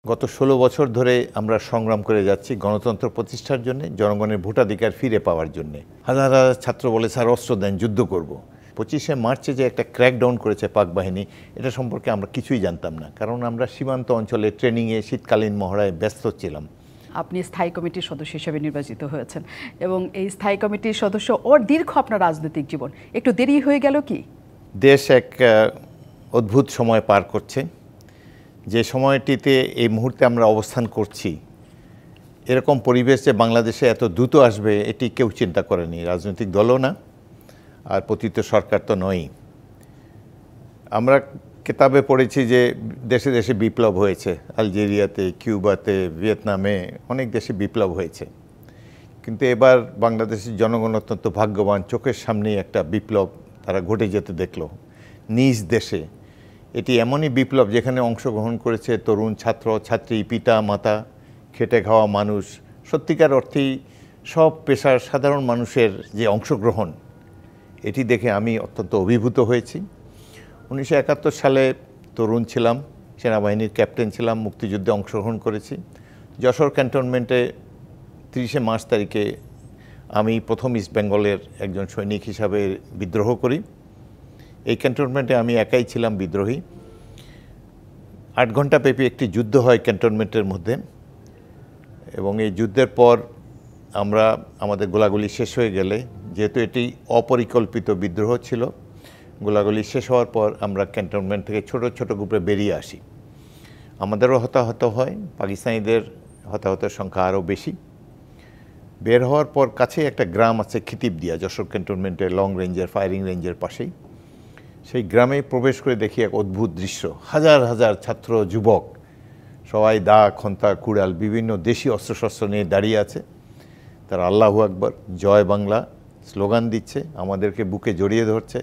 গত ১৬ বছর ধরে আমরা সংগ্রাম করে যাচ্ছি গণতন্ত্র প্রতিষ্ঠার জন্য, জনগণের ভোটাধিকার ফিরে পাওয়ার জন্য। হাজার হাজার ছাত্র বলে স্যার অস্ত্র দেন, যুদ্ধ করব। ২৫শে মার্চে যে একটা ক্র্যাকডাউন করেছে পাক বাহিনী, এটা সম্পর্কে আমরা কিছুই জানতাম না, কারণ আমরা সীমান্ত অঞ্চলে ট্রেনিংয়ে শীতকালীন মহড়ায় ব্যস্ত ছিলাম। আপনি স্থায়ী কমিটির সদস্য হিসেবে নির্বাচিত হয়েছেন এবং এই স্থায়ী কমিটির সদস্য দীর্ঘ আপনার রাজনৈতিক জীবন, একটু দেরি হয়ে গেল কি? দেশ এক অদ্ভুত সময় পার করছে। যে সময়টিতে এই মুহূর্তে আমরা অবস্থান করছি, এরকম পরিবেশ যে বাংলাদেশে এত দ্রুত আসবে এটি কেউ চিন্তা করেনি, রাজনৈতিক দলও না, আর পতিত সরকার তো নয়ই। আমরা কিতাবে পড়েছি যে দেশে দেশে বিপ্লব হয়েছে, আলজেরিয়াতে, কিউবাতে, ভিয়েতনামে, অনেক দেশে বিপ্লব হয়েছে। কিন্তু এবার বাংলাদেশের জনগণ অত্যন্ত ভাগ্যবান, চোখের সামনেই একটা বিপ্লব তারা ঘটে যেতে দেখল নিজ দেশে। এটি এমনই বিপ্লব যেখানে অংশগ্রহণ করেছে তরুণ ছাত্র ছাত্রী, পিতা মাতা, খেটে খাওয়া মানুষ, সত্যিকার অর্থেই সব পেশার সাধারণ মানুষের যে অংশগ্রহণ, এটি দেখে আমি অত্যন্ত অভিভূত হয়েছি। ১৯৭১ সালে তরুণ ছিলাম, সেনাবাহিনীর ক্যাপ্টেন ছিলাম, মুক্তিযুদ্ধে অংশগ্রহণ করেছি। যশোর ক্যান্টনমেন্টে ৩০শে মার্চ তারিখে আমি প্রথম ইস্ট বেঙ্গলের একজন সৈনিক হিসাবে বিদ্রোহ করি। এই ক্যান্টনমেন্টে আমি একাই ছিলাম বিদ্রোহী। ৮ ঘন্টা ব্যাপী একটি যুদ্ধ হয় ক্যান্টনমেন্টের মধ্যে, এবং এই যুদ্ধের পর আমরা আমাদের গোলাগুলি শেষ হয়ে গেলে, যেহেতু এটি অপরিকল্পিত বিদ্রোহ ছিল, গোলাগুলি শেষ হওয়ার পর আমরা ক্যান্টনমেন্ট থেকে ছোট ছোট গ্রুপে বেরিয়ে আসি। আমাদেরও হতাহত হয়, পাকিস্তানিদের হতাহতের সংখ্যা আরও বেশি। বের হওয়ার পর কাছেই একটা গ্রাম আছে খিতিবদিয়া, যশোর ক্যান্টনমেন্টের লং রেঞ্জের ফায়ারিং রেঞ্জের পাশেই। সেই গ্রামে প্রবেশ করে দেখি এক অদ্ভুত দৃশ্য। হাজার হাজার ছাত্র যুবক, সবাই দা, খন্তা, কুড়াল, বিভিন্ন দেশি অস্ত্রশস্ত্র নিয়ে দাঁড়িয়ে আছে। তারা আল্লাহু আকবার, জয় বাংলা স্লোগান দিচ্ছে, আমাদেরকে বুকে জড়িয়ে ধরছে,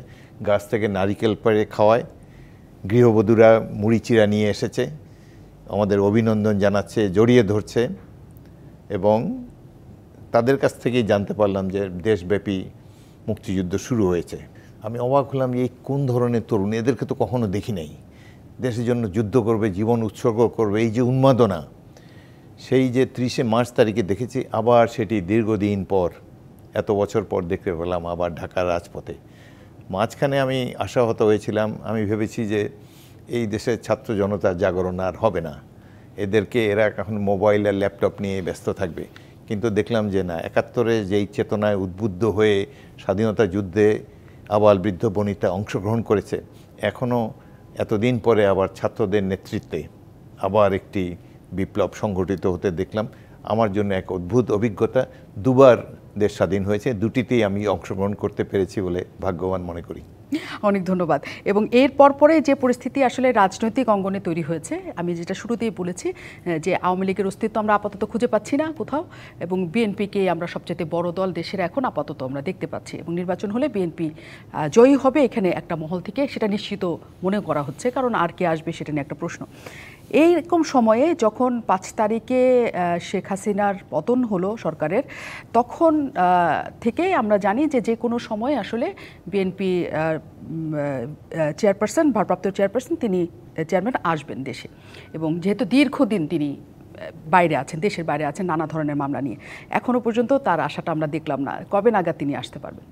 গাছ থেকে নারিকেল পেড়ে খাওয়ায়, গৃহবধূরা মুড়ি চিড়া নিয়ে এসেছে, আমাদের অভিনন্দন জানাচ্ছে, জড়িয়ে ধরছে। এবং তাদের কাছ থেকেই জানতে পারলাম যে দেশব্যাপী মুক্তিযুদ্ধ শুরু হয়েছে। আমি অবাক হলাম যে এই কোন ধরনের তরুণ, এদেরকে তো কখনো দেখি নাই। দেশের জন্য যুদ্ধ করবে, জীবন উৎসর্গ করবে, এই যে উন্মাদনা, সেই যে ৩০শে মার্চ তারিখে দেখেছি, আবার সেটি দীর্ঘদিন পর, এত বছর পর দেখতে পেলাম আবার ঢাকার রাজপথে। মাঝখানে আমি আশাহত হয়েছিলাম, আমি ভেবেছি যে এই দেশের ছাত্র জনতার জাগরণ আর হবে না, এরা এখন মোবাইল আর ল্যাপটপ নিয়ে ব্যস্ত থাকবে। কিন্তু দেখলাম যে না, ৭১-এ যেই চেতনায় উদ্বুদ্ধ হয়ে স্বাধীনতা যুদ্ধে আবাল বৃদ্ধ বনিতা অংশগ্রহণ করেছে, এখনও এতদিন পরে আবার ছাত্রদের নেতৃত্বে আবার একটি বিপ্লব সংগঠিত হতে দেখলাম। আমার জন্য এক অদ্ভুত অভিজ্ঞতা। দুবার দেশ স্বাধীন হয়েছে, দুটিতেই আমি অংশগ্রহণ করতে পেরেছি বলে ভাগ্যবান মনে করি। অনেক ধন্যবাদ। এবং এর পরে যে পরিস্থিতি আসলে রাজনৈতিক অঙ্গনে তৈরি হয়েছে, আমি যেটা শুরুতেই বলেছি যে আওয়ামী লীগের অস্তিত্ব আমরা আপাতত খুঁজে পাচ্ছি না কোথাও, এবং বিএনপিকে আমরা সবচেয়ে বড় দল দেশের এখন আপাতত আমরা দেখতে পাচ্ছি, এবং নির্বাচন হলে বিএনপি জয়ী হবে এখানে একটা মহল থেকে, সেটা নিশ্চিত মনে করা হচ্ছে, কারণ আর কে আসবে সেটা নিয়ে একটা প্রশ্ন। এইরকম সময়ে যখন ৫ তারিখে শেখ হাসিনার পতন হলো সরকারের, তখন থেকেই আমরা জানি যে কোনো সময় আসলে বিএনপি চেয়ারপারসন, ভারপ্রাপ্ত চেয়ারপারসন, তিনি চেয়ারম্যান আসবেন দেশে, এবং যেহেতু দীর্ঘদিন তিনি বাইরে আছেন, দেশের বাইরে আছেন নানা ধরনের মামলা নিয়ে, এখনও পর্যন্ত তার আশাটা আমরা দেখলাম না। কবে নাগাদ তিনি আসতে পারবেন?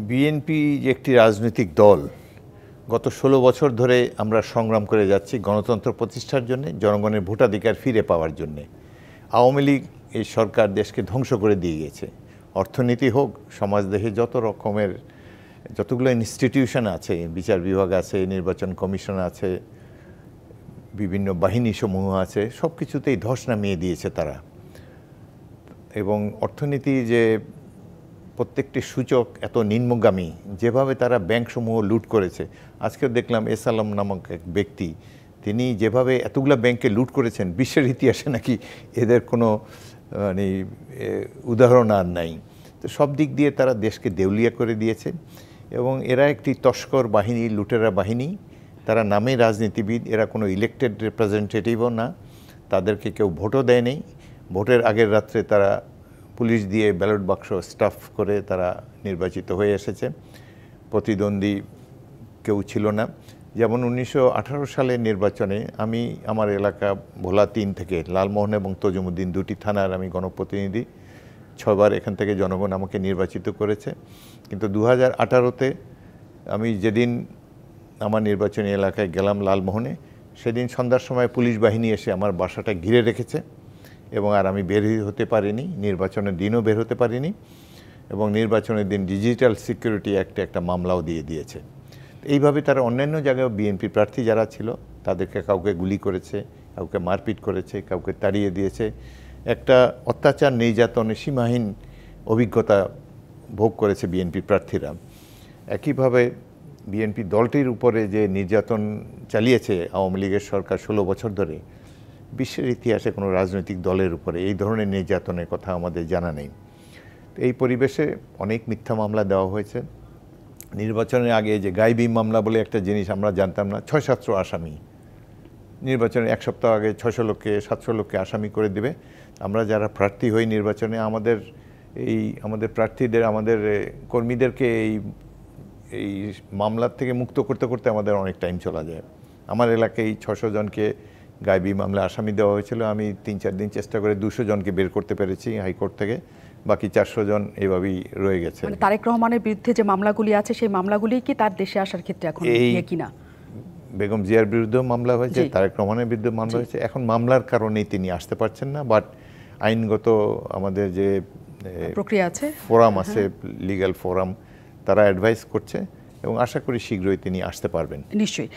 বিএনপি যে একটি রাজনৈতিক দল, গত ১৬ বছর ধরে আমরা সংগ্রাম করে যাচ্ছি গণতন্ত্র প্রতিষ্ঠার জন্য, জনগণের ভোটাধিকার ফিরে পাওয়ার জন্যে। আওয়ামী লীগ এই সরকার দেশকে ধ্বংস করে দিয়ে গেছে। অর্থনীতি হোক, সমাজদেহে যতগুলো ইনস্টিটিউশন আছে, বিচার বিভাগ আছে, নির্বাচন কমিশন আছে, বিভিন্ন বাহিনী সমূহ আছে, সব কিছুতেই ধস নামিয়ে দিয়েছে তারা। এবং অর্থনীতি যে প্রত্যেকটি সূচক এত নিম্নগামী, যেভাবে তারা ব্যাংকসমূহ লুট করেছে। আজকেও দেখলাম এস আলম নামক এক ব্যক্তি, তিনি যেভাবে এতগুলো ব্যাংকে লুট করেছেন, বিশ্বের ইতিহাসে নাকি এদের কোনো উদাহরণ আর নাই। তো সব দিক দিয়ে তারা দেশকে দেউলিয়া করে দিয়েছে, এবং এরা একটি তস্কর বাহিনী, লুটেরা বাহিনী। তারা নামে রাজনীতিবিদ, এরা কোনো ইলেক্টেড রিপ্রেজেন্টেটিভও না, তাদেরকে কেউ ভোটও দেয় নেই। ভোটের আগের রাত্রে তারা পুলিশ দিয়ে ব্যালট বাক্স স্টাফ করে তারা নির্বাচিত হয়ে এসেছে। প্রতিদ্বন্দ্বী কেউ ছিল না। যেমন 1918 সালের নির্বাচনে আমি আমার এলাকা ভোলা 3 থেকে লালমোহন এবং তজুমুদ্দিন দুটি থানার আমি গণপ্রতিনিধি, 6 বার এখান থেকে জনগণ আমাকে নির্বাচিত করেছে। কিন্তু 2018-তে আমি যেদিন আমার নির্বাচনী এলাকায় গেলাম লালমোহনে, সেদিন সন্ধ্যার সময় পুলিশ বাহিনী এসে আমার বাসাটা ঘিরে রেখেছে এবং আর আমি বের হতে পারিনি, নির্বাচনের দিনও বের হতে পারিনি এবং নির্বাচনের দিন ডিজিটাল সিকিউরিটি অ্যাক্টে একটা মামলাও দিয়ে দিয়েছে। এইভাবে তারা অন্যান্য জায়গায় বিএনপি প্রার্থী যারা ছিল তাদেরকে কাউকে গুলি করেছে, কাউকে মারপিট করেছে, কাউকে তাড়িয়ে দিয়েছে। একটা অত্যাচার নির্যাতনের সীমাহীন অভিজ্ঞতা ভোগ করেছে বিএনপি প্রার্থীরা। একইভাবে বিএনপি দলটির উপরে যে নির্যাতন চালিয়েছে আওয়ামী লীগের সরকার 16 বছর ধরে, বিশ্বের ইতিহাসে কোনো রাজনৈতিক দলের উপরে এই ধরনের নির্যাতনের কথা আমাদের জানা নেই। এই পরিবেশে অনেক মিথ্যা মামলা দেওয়া হয়েছে। নির্বাচনের আগে যে গাইবি মামলা বলে একটা জিনিস আমরা জানতাম না, 600-700 আসামি, নির্বাচনের 1 সপ্তাহ আগে 600 লোককে 700 লোককে আসামি করে দেবে। আমরা যারা প্রার্থী হই নির্বাচনে, আমাদের প্রার্থীদের, আমাদের কর্মীদেরকে এই মামলার থেকে মুক্ত করতে করতে আমাদের অনেক টাইম চলে যায়। আমার এলাকায় 600 জনকে গাইবি মামলা আসামি দেওয়া হয়েছিল। আমি 3-4 দিন চেষ্টা করে 200 জনকে বের করতে পেরেছি হাইকোর্ট থেকে, বাকি 400 জন এভাবেই রয়ে গেছে। মানে তারেক রহমানের বিরুদ্ধে যে মামলাগুলি আছে সেই মামলাগুলি কি তার দেশে আসার ক্ষেত্রে এখন কিনা? বেগম জিয়ার বিরুদ্ধেও মামলা হয়েছে, তারেক রহমানের বিরুদ্ধে মামলা হয়েছে। এখন মামলার কারণেই তিনি আসতে পারছেন না, বাট আইনগত আমাদের যে প্রক্রিয়া আছে, ফোরাম আছে, লিগ্যাল ফোরাম, তারা অ্যাডভাইস করছে এবং আশা করি শীঘ্রই তিনি আসতে পারবেন। নিশ্চয়ই।